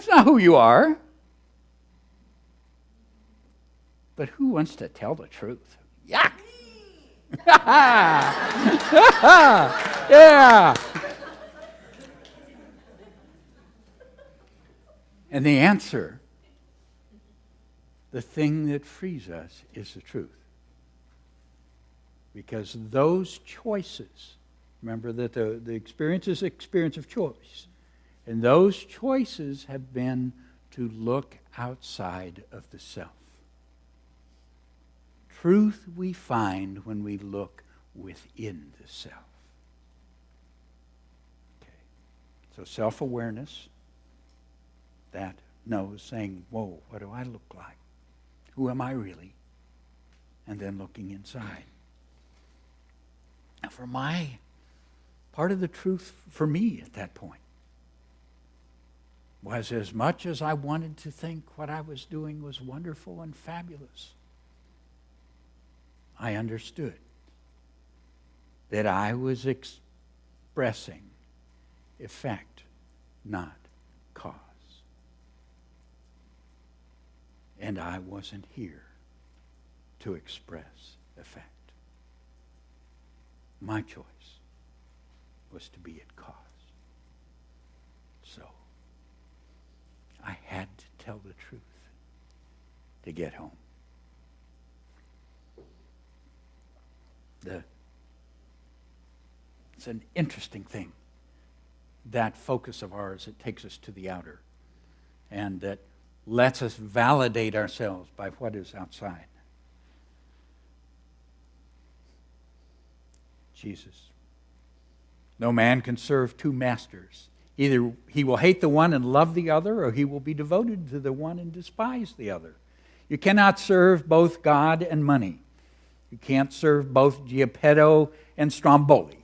That's not who you are. But who wants to tell the truth? Yuck! Yeah! And the answer, the thing that frees us, is the truth. Because those choices, remember that the experience is experience of choice. And those choices have been to look outside of the self. Truth we find when we look within the self. Okay. So self-awareness, that knows, saying, whoa, what do I look like? Who am I really? And then looking inside. Now for my, part of the truth for me at that point was, as much as I wanted to think what I was doing was wonderful and fabulous, I understood that I was expressing effect, not cause. And I wasn't here to express effect. My choice was to be at cause. So, I had to tell the truth to get home. It's an interesting thing, that focus of ours that takes us to the outer and that lets us validate ourselves by what is outside. Jesus. No man can serve two masters. Either he will hate the one and love the other, or he will be devoted to the one and despise the other. You cannot serve both God and money. You can't serve both Geppetto and Stromboli.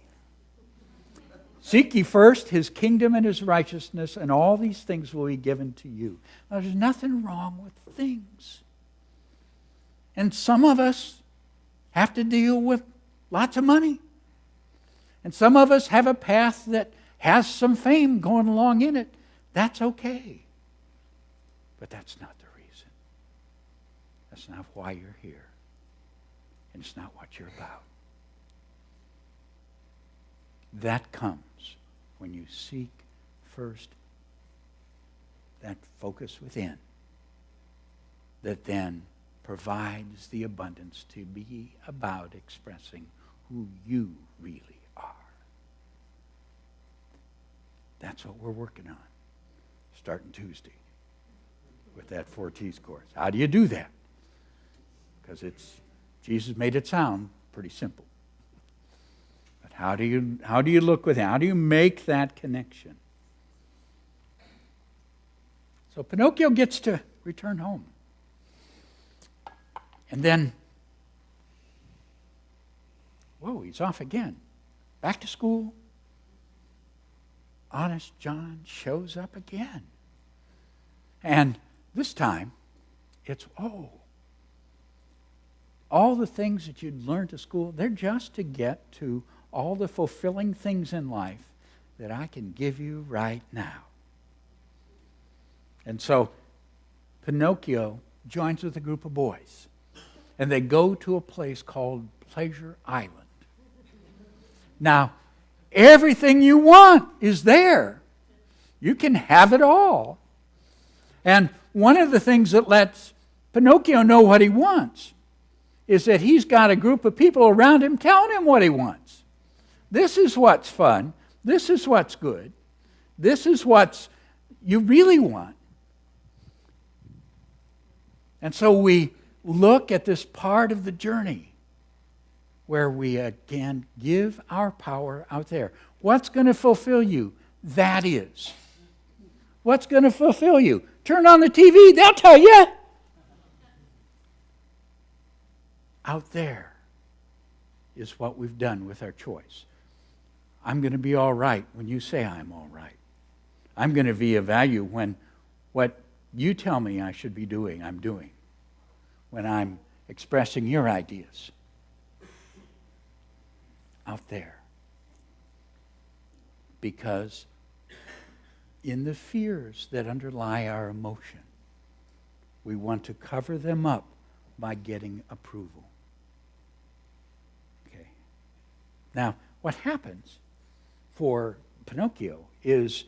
Seek ye first his kingdom and his righteousness, and all these things will be given to you. Now, there's nothing wrong with things. And some of us have to deal with lots of money. And some of us have a path that has some fame going along in it. That's okay. But that's not the reason. That's not why you're here. And it's not what you're about. That comes when you seek first that focus within that then provides the abundance to be about expressing who you really are. That's what we're working on starting Tuesday with that 4 T's course. How do you do that? Because Jesus made it sound pretty simple. But how do you look within? How do you make that connection? So Pinocchio gets to return home. And then, whoa, he's off again. Back to school. Honest John shows up again. And this time, it's, all the things that you'd learned at school, they're just to get to all the fulfilling things in life that I can give you right now. And so Pinocchio joins with a group of boys. And they go to a place called Pleasure Island. Now, everything you want is there. You can have it all. And one of the things that lets Pinocchio know what he wants is that he's got a group of people around him telling him what he wants. This is what's fun. This is what's good. This is what you really want. And so we look at this part of the journey where we again give our power out there. What's going to fulfill you? That is. What's going to fulfill you? Turn on the TV, they'll tell you. Out there is what we've done with our choice. I'm going to be all right when you say I'm all right. I'm going to be of value when what you tell me I should be doing, I'm doing. When I'm expressing your ideas. Out there. Because in the fears that underlie our emotion. We want to cover them up by getting approval. Okay. Now, what happens for Pinocchio is,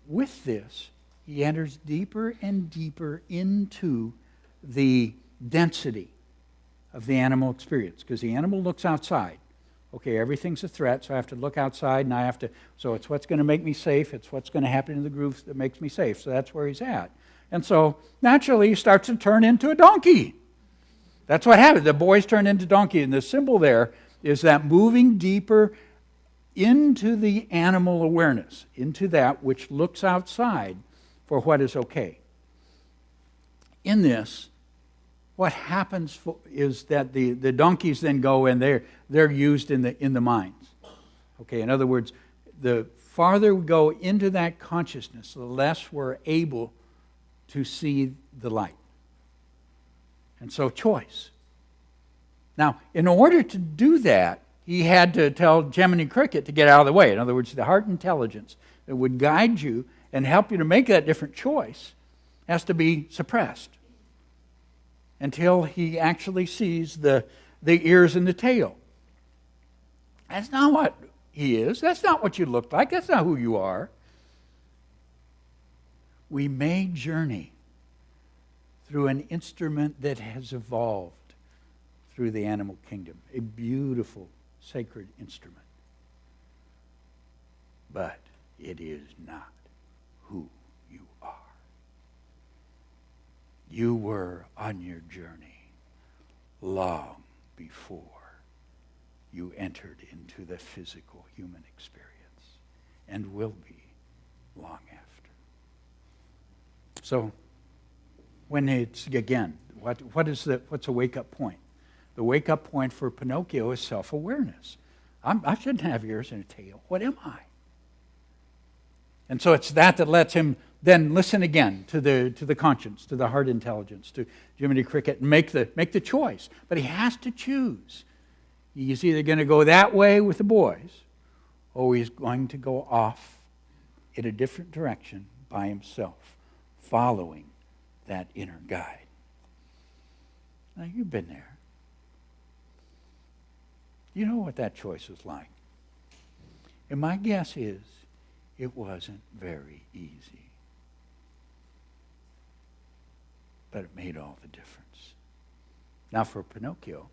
with this, he enters deeper and deeper into the density of the animal experience, because the animal looks outside. Okay, everything's a threat, so I have to look outside, and so it's what's going to make me safe, it's what's going to happen in the groups that makes me safe. So that's where he's at. And so, naturally, he starts to turn into a donkey. That's what happens. The boys turn into donkey, and the symbol there is that moving deeper into the animal awareness, into that which looks outside for what is okay. In this, what happens is that the donkeys then go and they're used in the minds. Okay, in other words, the farther we go into that consciousness, the less we're able to see the light. And so choice. Now, in order to do that, he had to tell Jiminy Cricket to get out of the way. In other words, the heart intelligence that would guide you and help you to make that different choice has to be suppressed until he actually sees the ears and the tail. That's not what he is. That's not what you look like. That's not who you are. We may journey through an instrument that has evolved through the animal kingdom, a beautiful, sacred instrument. But it is not who you are. You were on your journey long before you entered into the physical human experience, and will be long after. So, when it's, again, what's a wake-up point? The wake-up point for Pinocchio is self-awareness. I shouldn't have ears and a tail. What am I? And so it's that lets him then listen again to the conscience, to the heart intelligence, to Jiminy Cricket, and make the choice. But he has to choose. He's either going to go that way with the boys, or he's going to go off in a different direction by himself, following that inner guide. Now, you've been there. You know what that choice was like. And my guess is it wasn't very easy. But it made all the difference. Now for Pinocchio,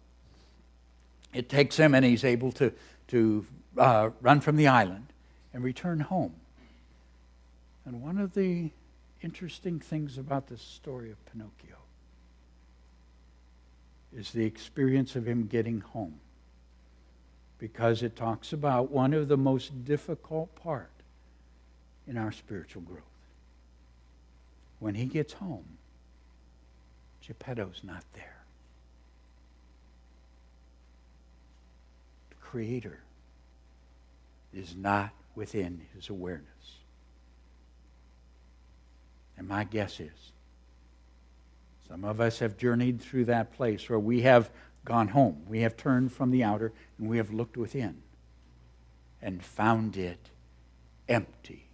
it takes him, and he's able to run from the island and return home. And one of the interesting things about this story of Pinocchio is the experience of him getting home, because it talks about one of the most difficult part in our spiritual growth. When he gets home, Geppetto's not there. The Creator is not within his awareness. And my guess is, some of us have journeyed through that place where we have gone home. We have turned from the outer and we have looked within and found it empty.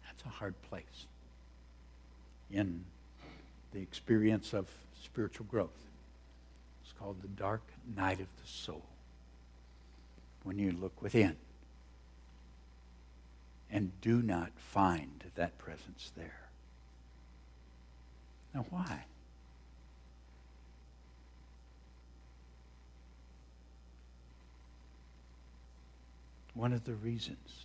That's a hard place in the experience of spiritual growth. It's called the dark night of the soul. When you look within and do not find that presence there. Now, why? One of the reasons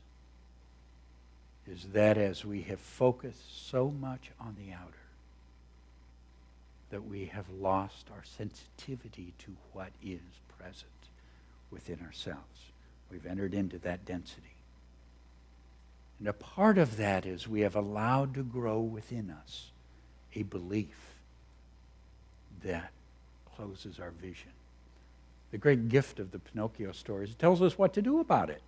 is that as we have focused so much on the outer, that we have lost our sensitivity to what is present within ourselves. We've entered into that density. And a part of that is we have allowed to grow within us a belief that closes our vision. The great gift of the Pinocchio story is it tells us what to do about it.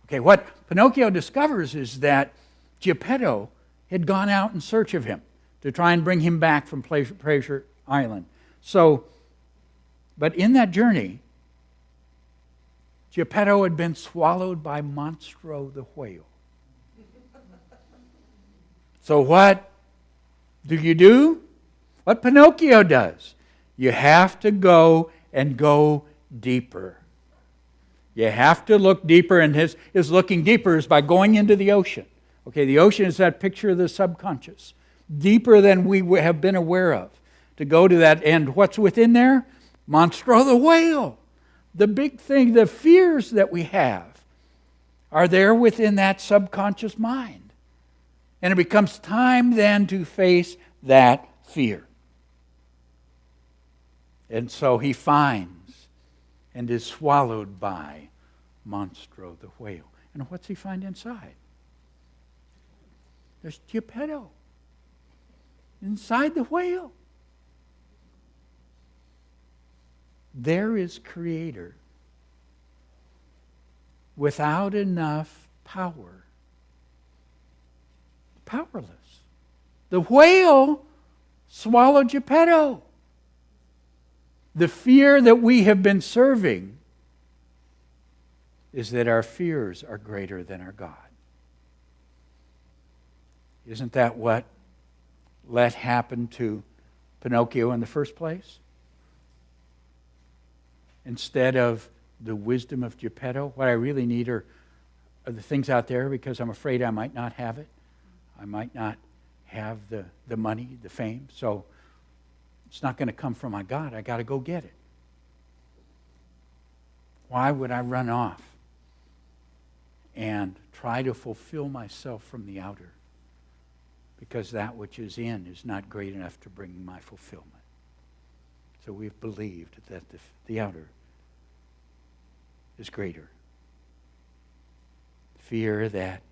Okay, what Pinocchio discovers is that Geppetto had gone out in search of him to try and bring him back from Pleasure Island. So, but in that journey, Geppetto had been swallowed by Monstro the whale. So what do? What Pinocchio does? You have to go deeper. You have to look deeper, and his looking deeper is by going into the ocean. Okay, the ocean is that picture of the subconscious, deeper than we have been aware of. To go to that end, what's within there? Monstro the whale. The big thing, the fears that we have are there within that subconscious mind. And it becomes time then to face that fear. And so he finds and is swallowed by Monstro the whale. And what's he find inside? There's Geppetto inside the whale. There is Creator without enough power. Powerless. The whale swallowed Geppetto. The fear that we have been serving is that our fears are greater than our God. Isn't that what let happen to Pinocchio in the first place? Instead of the wisdom of Geppetto, what I really need are the things out there because I'm afraid I might not have it. I might not have the money, the fame. So it's not going to come from my God. I got to go get it. Why would I run off and try to fulfill myself from the outer? Because that which is in is not great enough to bring my fulfillment. So we've believed that the outer is greater. Fear that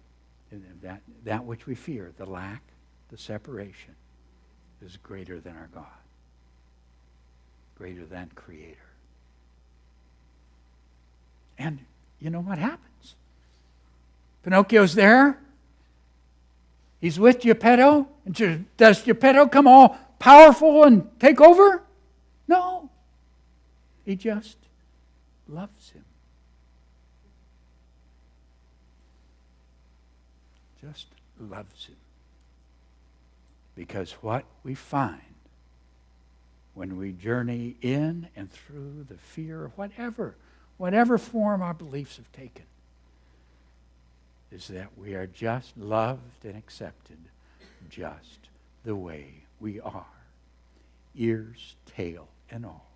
which we fear, the lack, the separation, is greater than our God. Greater than Creator. And you know what happens? Pinocchio's there. He's with Geppetto. And does Geppetto come all powerful and take over? No. He just loves him. Just loves him. Because what we find when we journey in and through the fear of whatever form our beliefs have taken, is that we are just loved and accepted just the way we are. Ears, tail, and all.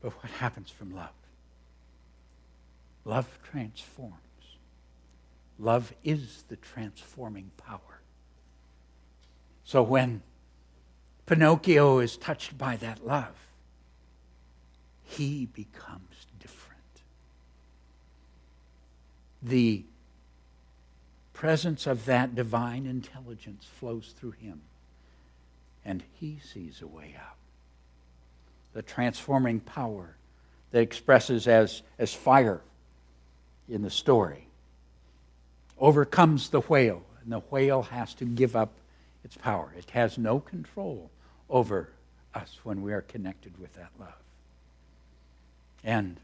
But what happens from love? Love transforms. Love is the transforming power. So when Pinocchio is touched by that love, he becomes different. The presence of that divine intelligence flows through him, and he sees a way out. The transforming power that expresses as fire in the story overcomes the whale, and the whale has to give up its power. It has no control over us when we are connected with that love. And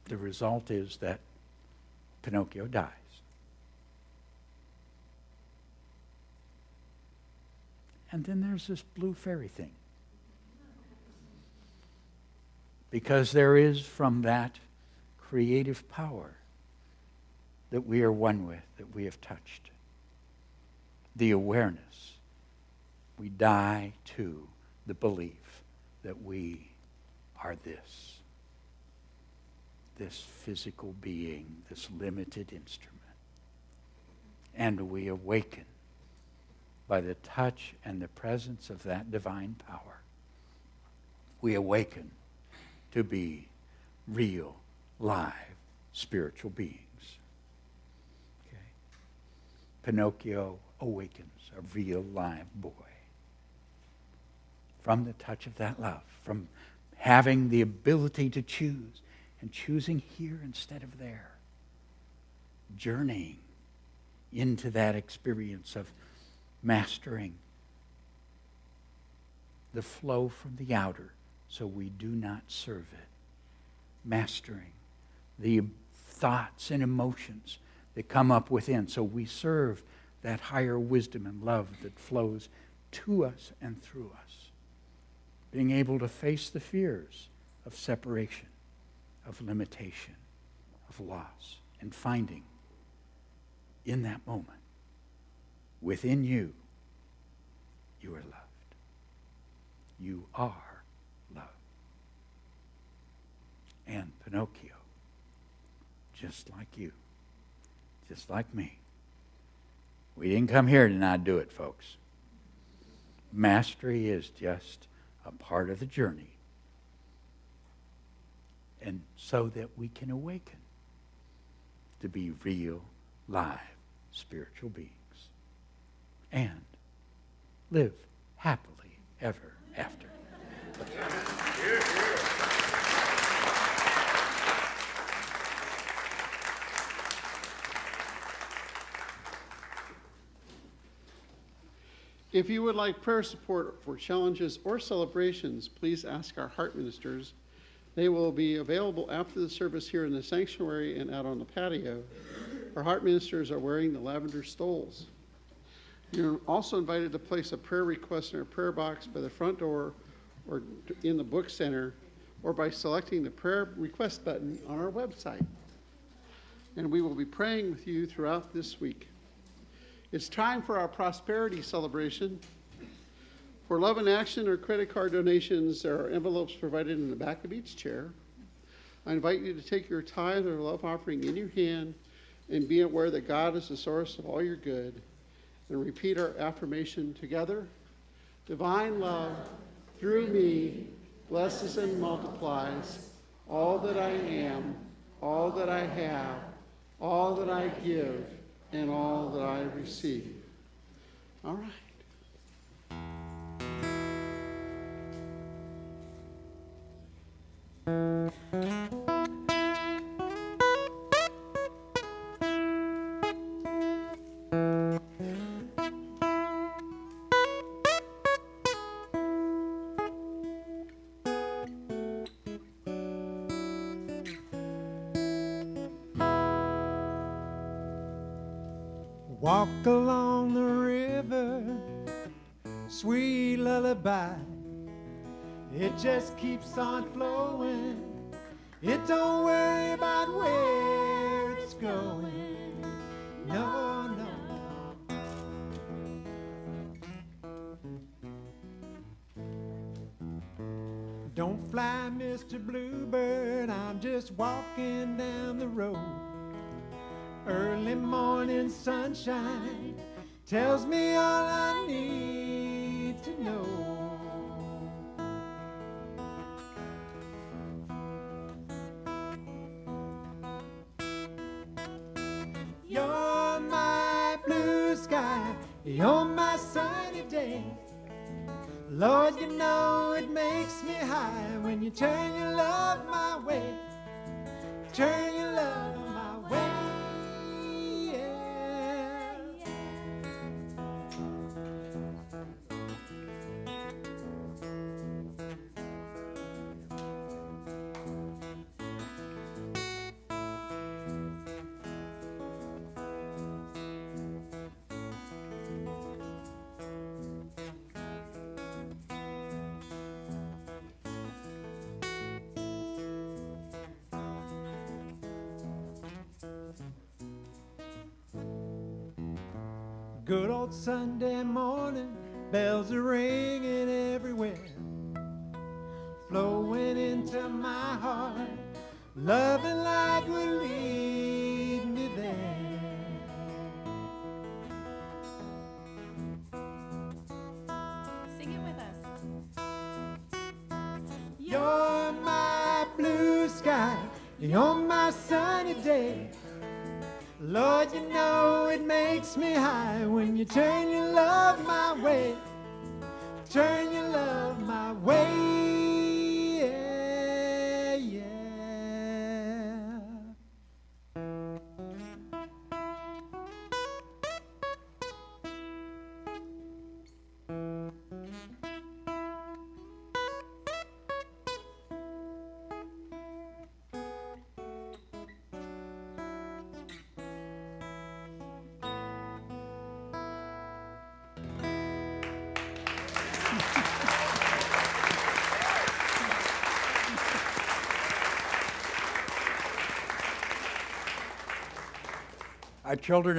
the result is that Pinocchio dies. And then there's this blue fairy thing. Because there is from that creative power that we are one with, that we have touched, the awareness. We die to the belief that we are this physical being, this limited instrument. And we awaken by the touch and the presence of that divine power. We awaken to be real, live, spiritual beings. Okay? Pinocchio awakens a real, live boy from the touch of that love, from having the ability to choose, and choosing here instead of there, journeying into that experience of mastering the flow from the outer so we do not serve it. Mastering the thoughts and emotions that come up within, so we serve that higher wisdom and love that flows to us and through us. Being able to face the fears of separation, of limitation, of loss, and finding in that moment, within you, you are loved. You are loved. And Pinocchio, just like you, just like me, we didn't come here to not do it, folks. Mastery is just a part of the journey. And so that we can awaken to be real, live, spiritual beings. And live happily ever after. If you would like prayer support for challenges or celebrations, please ask our heart ministers. They will be available after the service here in the sanctuary and out on the patio. Our heart ministers are wearing the lavender stoles. You're also invited to place a prayer request in our prayer box by the front door or in the book center, or by selecting the prayer request button on our website. And we will be praying with you throughout this week. It's time for our prosperity celebration. For Love in Action or credit card donations, there are envelopes provided in the back of each chair. I invite you to take your tithe or love offering in your hand and be aware that God is the source of all your good. And repeat our affirmation together. Divine love, through me, blesses and multiplies all that I am, all that I have, all that I give, and all that I receive. All right. Walk along the river, sweet lullaby. It just keeps on flowing. It don't worry about where it's going. No, no. Don't fly, Mr. Bluebird, I'm just walking down the road. Early morning sunshine tells me all I need to know. You're my blue sky, you're my sunny day. Lord, you know it makes me high when you turn your love my way. Turn your love my way. Good old Sunday morning, bells are ringing everywhere, flowing into my heart, love and light will lead me there. Sing it with us. You're my blue sky, you're my sunny day. Lord, you know it makes me high when you turn your love my way. Turn your love my way. Yeah, yeah. Our children